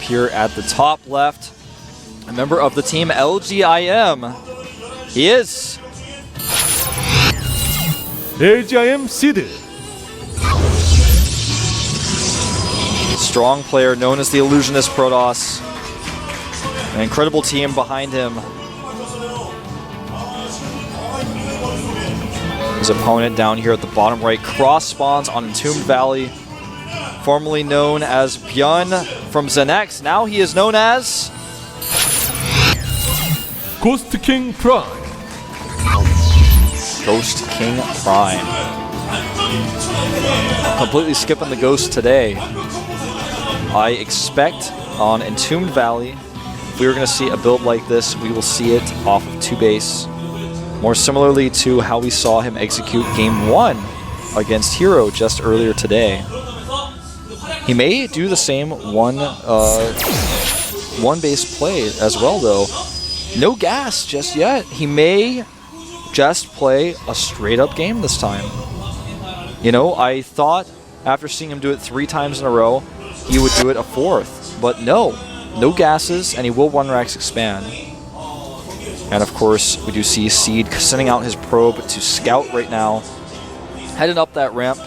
here at the top left. A member of the team LGIM. He is LGIM Seed. Strong player known as the Illusionist Protoss. An incredible team behind him. His opponent down here at the bottom right cross spawns on Entombed Valley. Formerly known as Byun from Zenex. Now he is known as Ghost King Prime. Ghost King Prime. Completely skipping the Ghost today. I expect on Entombed Valley, if we were going to see a build like this, we will see it off of 2 base. More similarly to how we saw him execute Game 1 against Hero just earlier today. He may do the same one base play as well, though. No gas just yet. He may just play a straight up game this time. You know, I thought after seeing him do it 3 times in a row, he would do it a 4th. But no gases, and he will 1-Rax expand. And of course, we do see Seed sending out his probe to scout right now. Heading up that ramp.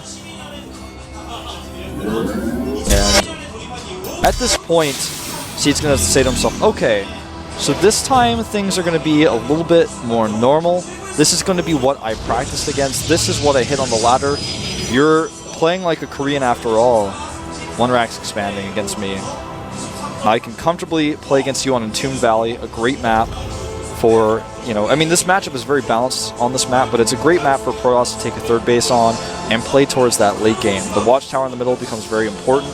And at this point, Seed's going to say to himself, okay, so this time things are going to be a little bit more normal. This is going to be what I practiced against. This is what I hit on the ladder. You're playing like a Korean after all. 1-Rax expanding against me. I can comfortably play against you on Entombed Valley, a great map for, you know, I mean, this matchup is very balanced on this map, but it's a great map for Protoss to take a 3rd base on and play towards that late game. The Watchtower in the middle becomes very important.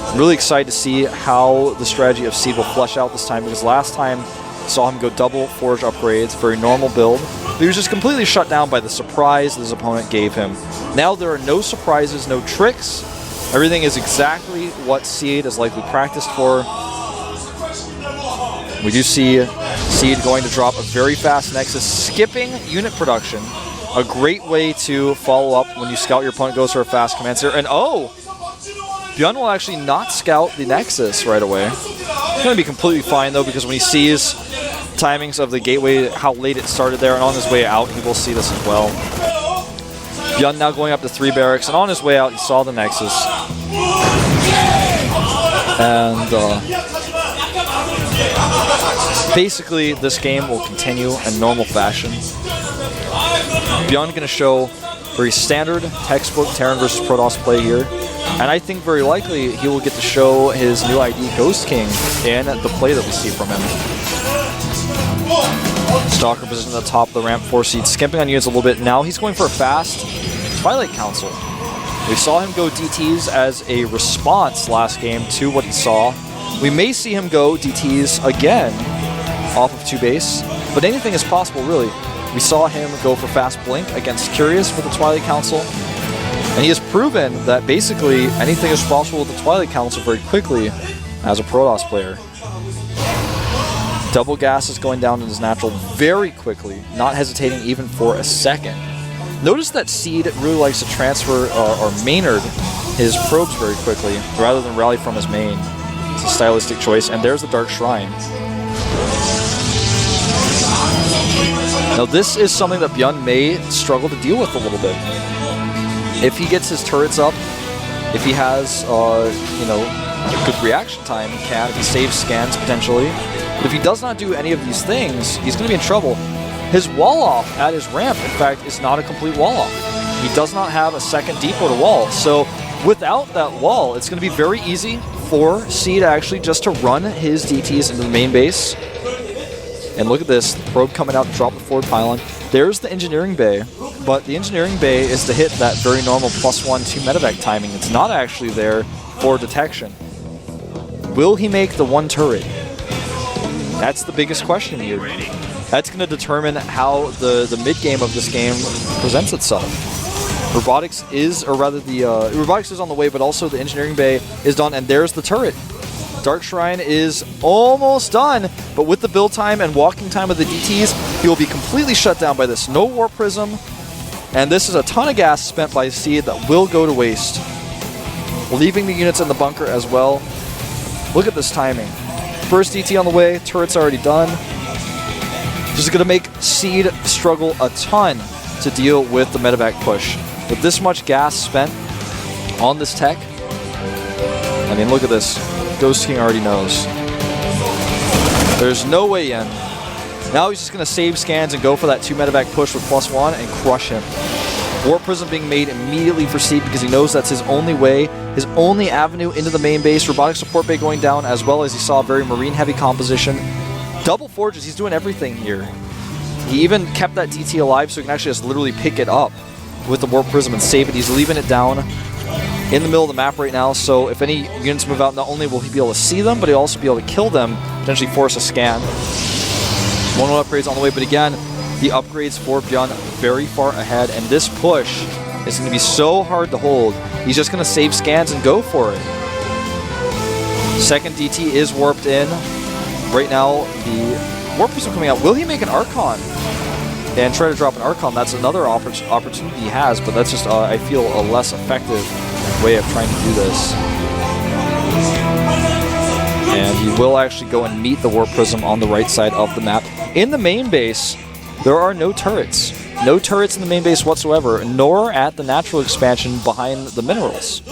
I'm really excited to see how the strategy of Seed will flesh out this time, because last time saw him go double Forge upgrades, very normal build. But he was just completely shut down by the surprise his opponent gave him. Now there are no surprises, no tricks. Everything is exactly what Seed is likely practiced for. We do see Seed going to drop a very fast Nexus, skipping unit production. A great way to follow up when you scout your opponent goes for a fast command center. And oh! Byun will actually not scout the Nexus right away. It's going to be completely fine though, because when he sees timings of the gateway, how late it started there, and on his way out, he will see this as well. Byun now going up to 3 barracks, and on his way out, he saw the Nexus. And basically, this game will continue in normal fashion. Byun going to show very standard textbook Terran versus Protoss play here. And I think very likely he will get to show his new ID Ghost King in the play that we see from him. Stalker position at the top of the ramp for Seed, skimping on units a little bit. Now he's going for a fast Twilight Council. We saw him go DTs as a response last game to what he saw. We may see him go DTs again off of 2 base, but anything is possible really. We saw him go for fast Blink against Curious with the Twilight Council. And he has proven that basically anything is possible with the Twilight Council very quickly as a Protoss player. Double gas is going down in his natural very quickly, not hesitating even for a second. Notice that Seed really likes to transfer or Maynard his probes very quickly rather than rally from his main. It's a stylistic choice, and there's the Dark Shrine. Now this is something that Byun may struggle to deal with a little bit. If he gets his turrets up, if he has, you know, good reaction time, he can. If he saves scans, potentially. But if he does not do any of these things, he's going to be in trouble. His wall-off at his ramp, in fact, is not a complete wall-off. He does not have a second depot to wall. So without that wall, it's going to be very easy for Seed actually just to run his DTs into the main base. And look at this, the probe coming out to drop the forward pylon. There's the engineering bay, but the engineering bay is to hit that very normal +1/2 medevac timing. It's not actually there for detection. Will he make the 1 turret? That's the biggest question here. That's going to determine how the mid-game of this game presents itself. Robotics is, or rather the robotics is on the way, but also the engineering bay is done, and there's the turret. Dark Shrine is almost done, but with the build time and walking time of the DTs, he will be completely shut down by this. No Warp Prism, and this is a ton of gas spent by Seed that will go to waste. Leaving the units in the bunker as well. Look at this timing. First DT on the way, turret's already done. This is going to make Seed struggle a ton to deal with the medevac push. With this much gas spent on this tech, I mean, look at this. Ghost King already knows. There's no way in. Now he's just going to save scans and go for that 2 medevac push with +1 and crush him. Warp Prism being made immediately for Seed because he knows that's his only way, his only avenue into the main base. Robotic Support Bay going down, as well as he saw a very marine-heavy composition. Double Forges, he's doing everything here. He even kept that DT alive so he can actually just literally pick it up with the Warp Prism and save it. He's leaving it down in the middle of the map right now, so if any units move out, not only will he be able to see them, but he'll also be able to kill them, potentially force a scan. 1-1 upgrades on the way, but again, the upgrades for Byun very far ahead, and this push is going to be so hard to hold. He's just going to save scans and go for it. Second DT is warped in. Right now, the Warp Prism coming out. Will he make an Archon and try to drop an Archon? That's another opportunity he has, but that's just, I feel, a less effective way of trying to do this. And he will actually go and meet the Warp Prism on the right side of the map. In the main base, there are no turrets. No turrets in the main base whatsoever, nor at the natural expansion behind the minerals.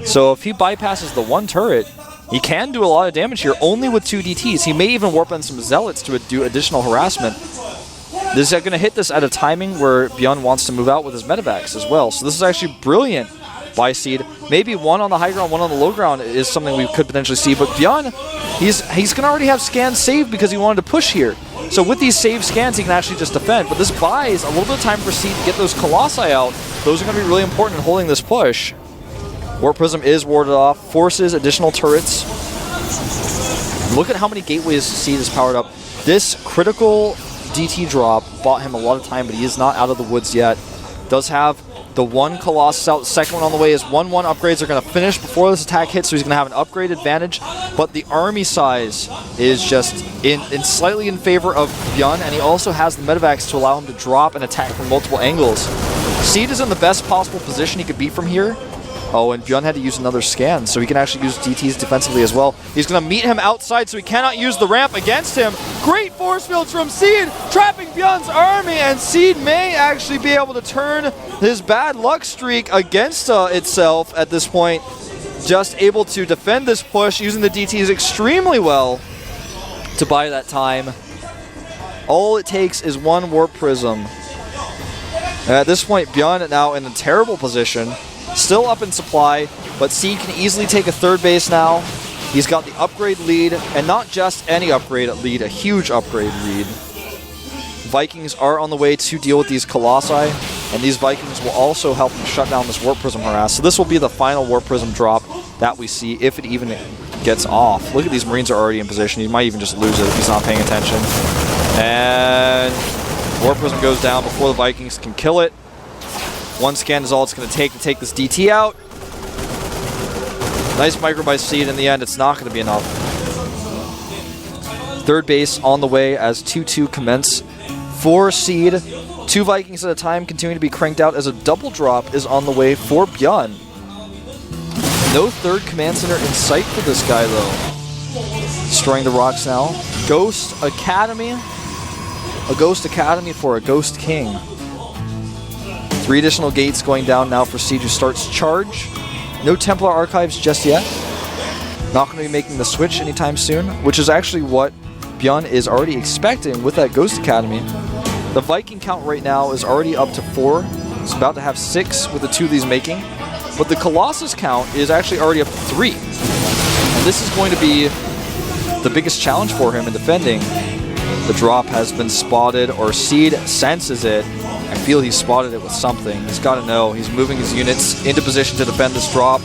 So if he bypasses the 1 turret, he can do a lot of damage here, only with 2 DTs. He may even warp in some Zealots to do additional harassment. This is going to hit this at a timing where Byun wants to move out with his medevacs as well. So this is actually brilliant by Seed. Maybe 1 on the high ground, 1 on the low ground is something we could potentially see. But Byun, he's going to already have scans saved because he wanted to push here. So with these saved scans, he can actually just defend. But this buys a little bit of time for Seed to get those Colossi out. Those are going to be really important in holding this push. Warp Prism is warded off, forces additional turrets. Look at how many gateways Seed is powered up. This critical DT drop bought him a lot of time, but he is not out of the woods yet. Does have the 1 Colossus out, the second one on the way. His 1-1 upgrades are going to finish before this attack hits, so he's going to have an upgrade advantage. But the army size is just slightly in favor of Byun, and he also has the medevacs to allow him to drop and attack from multiple angles. Seed is in the best possible position he could be from here. Oh, and Byun had to use another scan, so he can actually use DTs defensively as well. He's going to meet him outside, so he cannot use the ramp against him. Great force fields from Seed, trapping Byun's army, and Seed may actually be able to turn his bad luck streak against itself at this point. Just able to defend this push, using the DTs extremely well to buy that time. All it takes is 1 Warp Prism. At this point, Byun now in a terrible position. Still up in supply, but Seed can easily take a 3rd base now. He's got the upgrade lead, and not just any upgrade lead, a huge upgrade lead. Vikings are on the way to deal with these Colossi, and these Vikings will also help him shut down this Warp Prism harass. So this will be the final Warp Prism drop that we see, if it even gets off. Look at these Marines are already in position. He might even just lose it if he's not paying attention. And Warp Prism goes down before the Vikings can kill it. 1 scan is all it's going to take this DT out. Nice micro by Seed. In the end, it's not going to be enough. 3rd base on the way as 2-2 commence for Seed. 2 Vikings at a time continue to be cranked out as a double drop is on the way for Byun. No 3rd command center in sight for this guy, though. Destroying the rocks now. Ghost Academy. A Ghost Academy for a Ghost King. 3 additional gates going down now for Seed, who starts charge. No Templar Archives just yet. Not going to be making the switch anytime soon, which is actually what Byun is already expecting with that Ghost Academy. The Viking count right now is already up to 4. It's about to have 6 with the 2 of these making. But the Colossus count is actually already up to 3. And this is going to be the biggest challenge for him in defending. The drop has been spotted, or Seed senses it. I feel he's spotted it with something. He's got to know. He's moving his units into position to defend this drop.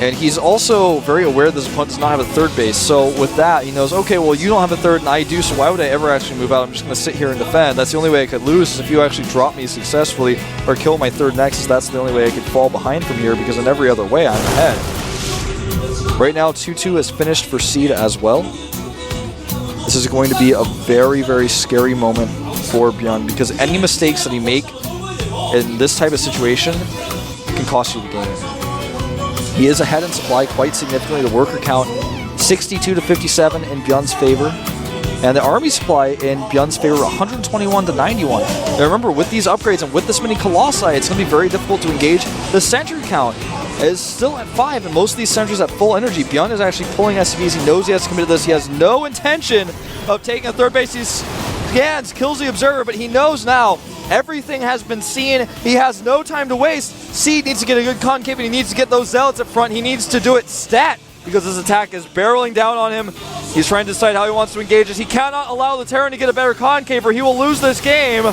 And he's also very aware that his opponent does not have a 3rd base. So with that, he knows, okay, well, you don't have a 3rd and I do, so why would I ever actually move out? I'm just going to sit here and defend. That's the only way I could lose is if you actually drop me successfully or kill my 3rd Nexus. That's the only way I could fall behind from here, because in every other way, I'm ahead. Right now, 2-2 is finished for Seed as well. This is going to be a very, very scary moment for Byun, because any mistakes that he make in this type of situation can cost you the game. He is ahead in supply quite significantly. The worker count 62 to 57 in Byun's favor. And the army supply in Byun's favor, 121 to 91. Now remember, with these upgrades and with this many Colossi, it's going to be very difficult to engage. The sentry count is still at 5, and most of these sentries at full energy. Byun is actually pulling SCVs. He knows he has to commit to this. He has no intention of taking a third base. He scans, kills the observer, but he knows now everything has been seen. He has no time to waste. Seed needs to get a good concave, and he needs to get those zealots up front. He needs to do it stat, because his attack is barreling down on him. He's trying to decide how he wants to engage this. He cannot allow the Terran to get a better concave, or he will lose this game.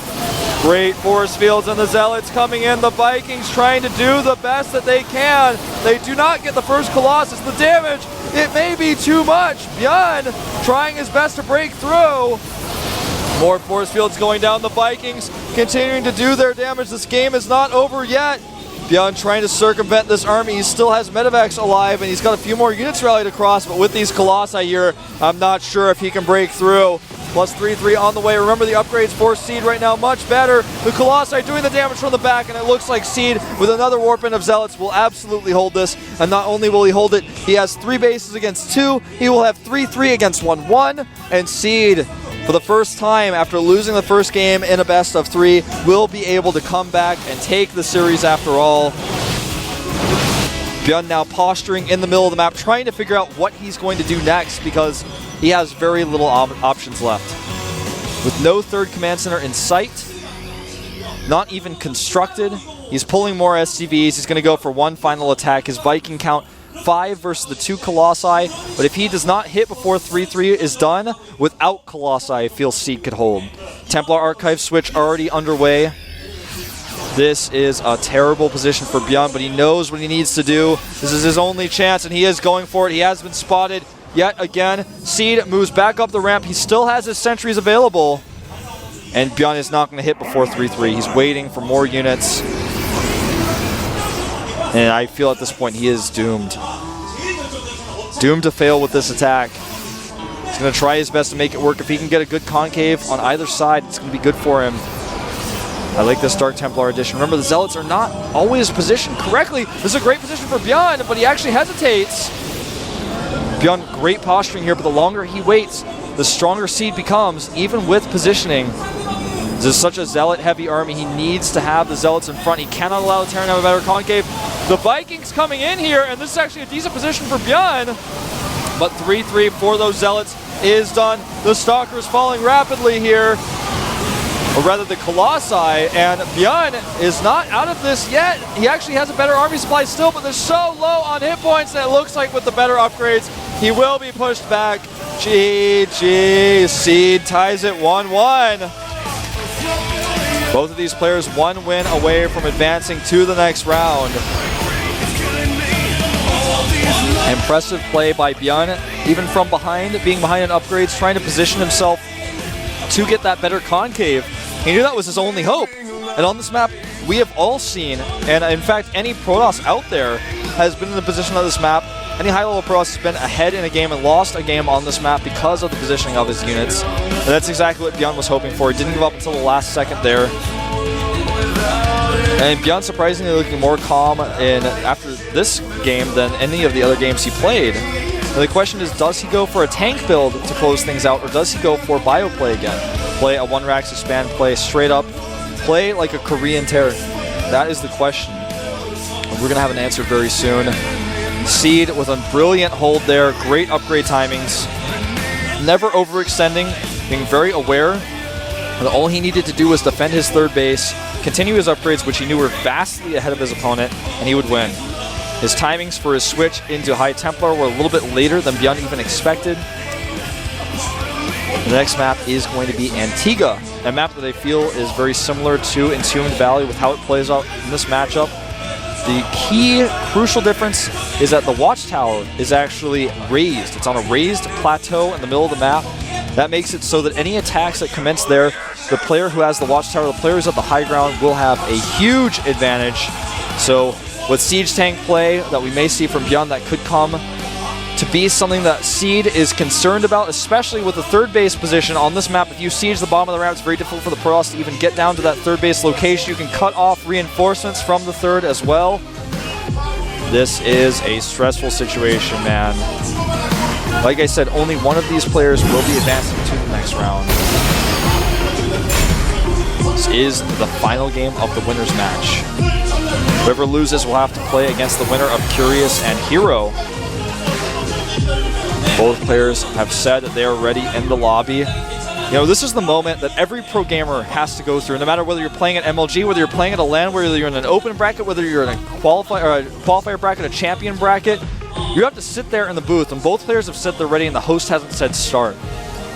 Great force fields, and the Zealots coming in. The Vikings trying to do the best that they can. They do not get the first Colossus. The damage, it may be too much. Byun trying his best to break through. More force fields going down. The Vikings continuing to do their damage. This game is not over yet. Byun trying to circumvent this army. He still has Medivacs alive, and he's got a few more units rallied across, but with these Colossi here, I'm not sure if he can break through. Plus 3-3 on the way. Remember, the upgrades for Seed right now much better. The Colossi doing the damage from the back, and it looks like Seed with another warp-in of Zealots will absolutely hold this. And not only will he hold it, he has 3 bases against 2. He will have 3-3 against 1-1. And Seed, for the first time after losing the first game in a best of 3, will be able to come back and take the series after all. Byun now posturing in the middle of the map, trying to figure out what he's going to do next, because he has very little options left. With no third command center in sight, not even constructed, he's pulling more SCVs. He's going to go for one final attack. His Viking count 5 versus the 2 Colossi, but if he does not hit before 3-3 is done, without Colossi, I feel Seed could hold. Templar Archive switch already underway. This is a terrible position for Byun, but he knows what he needs to do. This is his only chance, and he is going for it. He has been spotted yet again. Seed moves back up the ramp. He still has his sentries available, and Byun is not going to hit before 3-3. He's waiting for more units. And I feel at this point he is doomed. Doomed to fail with this attack. He's going to try his best to make it work. If he can get a good concave on either side, it's going to be good for him. I like this Dark Templar edition. Remember, the Zealots are not always positioned correctly. This is a great position for Byun, but he actually hesitates. Byun, great posturing here, but the longer he waits, the stronger Seed becomes, even with positioning. This is such a Zealot-heavy army. He needs to have the Zealots in front. He cannot allow the Terran to have a better concave. The Vikings coming in here, and this is actually a decent position for Byun. But 3-3 for those Zealots is done. The Stalkers falling rapidly here. Or rather, the Colossi, and Byun is not out of this yet. He actually has a better army supply still, but they're so low on hit points that it looks like with the better upgrades, he will be pushed back. GG. Seed ties it 1-1. Both of these players 1 win away from advancing to the next round. Impressive play by Byun, even from behind, being behind in upgrades, trying to position himself to get that better concave. He knew that was his only hope. And on this map, we have all seen, and in fact, any Protoss out there has been in the position of this map. Any high-level Protoss has been ahead in a game and lost a game on this map because of the positioning of his units. And that's exactly what Byun was hoping for. He didn't give up until the last second there. And Byun surprisingly looking more calm after this game than any of the other games he played. And the question is, does he go for a tank build to close things out, or does he go for bioplay again? Play a 1-Rax expand play straight up, play like a Korean Terran? That is the question. And we're going to have an answer very soon. Seed with a brilliant hold there, great upgrade timings, never overextending, being very aware. And all he needed to do was defend his third base, continue his upgrades, which he knew were vastly ahead of his opponent, and he would win. His timings for his switch into High Templar were a little bit later than Byun even expected. The next map is going to be Antigua, a map that I feel is very similar to Entombed Valley with how it plays out in this matchup. The key crucial difference is that the watchtower is actually raised. It's on a raised plateau in the middle of the map. That makes it so that any attacks that commence there, the player who has the watchtower, the player who's at the high ground, will have a huge advantage. So with siege tank play that we may see from Byun, that could come to be something that Seed is concerned about, especially with the third base position on this map. If you siege the bottom of the ramp, it's very difficult for the Protoss to even get down to that third base location. You can cut off reinforcements from the third as well. This is a stressful situation, man. Like I said, only one of these players will be advancing to the next round. This is the final game of the winner's match. Whoever loses will have to play against the winner of Curious and Hero. Both players have said that they are ready in the lobby. You know, this is the moment that every pro gamer has to go through, no matter whether you're playing at MLG, whether you're playing at a LAN, whether you're in an open bracket, whether you're in a qualifier bracket, a champion bracket. You have to sit there in the booth, and both players have said they're ready, and the host hasn't said start.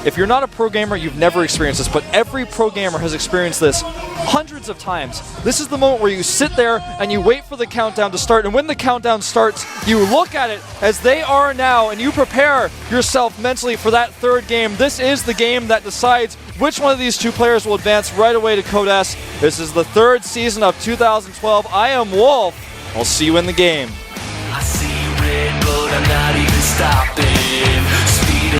If you're not a pro gamer, you've never experienced this, but every pro gamer has experienced this hundreds of times. This is the moment where you sit there and you wait for the countdown to start, and when the countdown starts, you look at it as they are now, and you prepare yourself mentally for that third game. This is the game that decides which one of these two players will advance right away to Code S. This is the third season of 2012. I am Wolf. I'll see you in the game. I see red, but I'm not even stopping.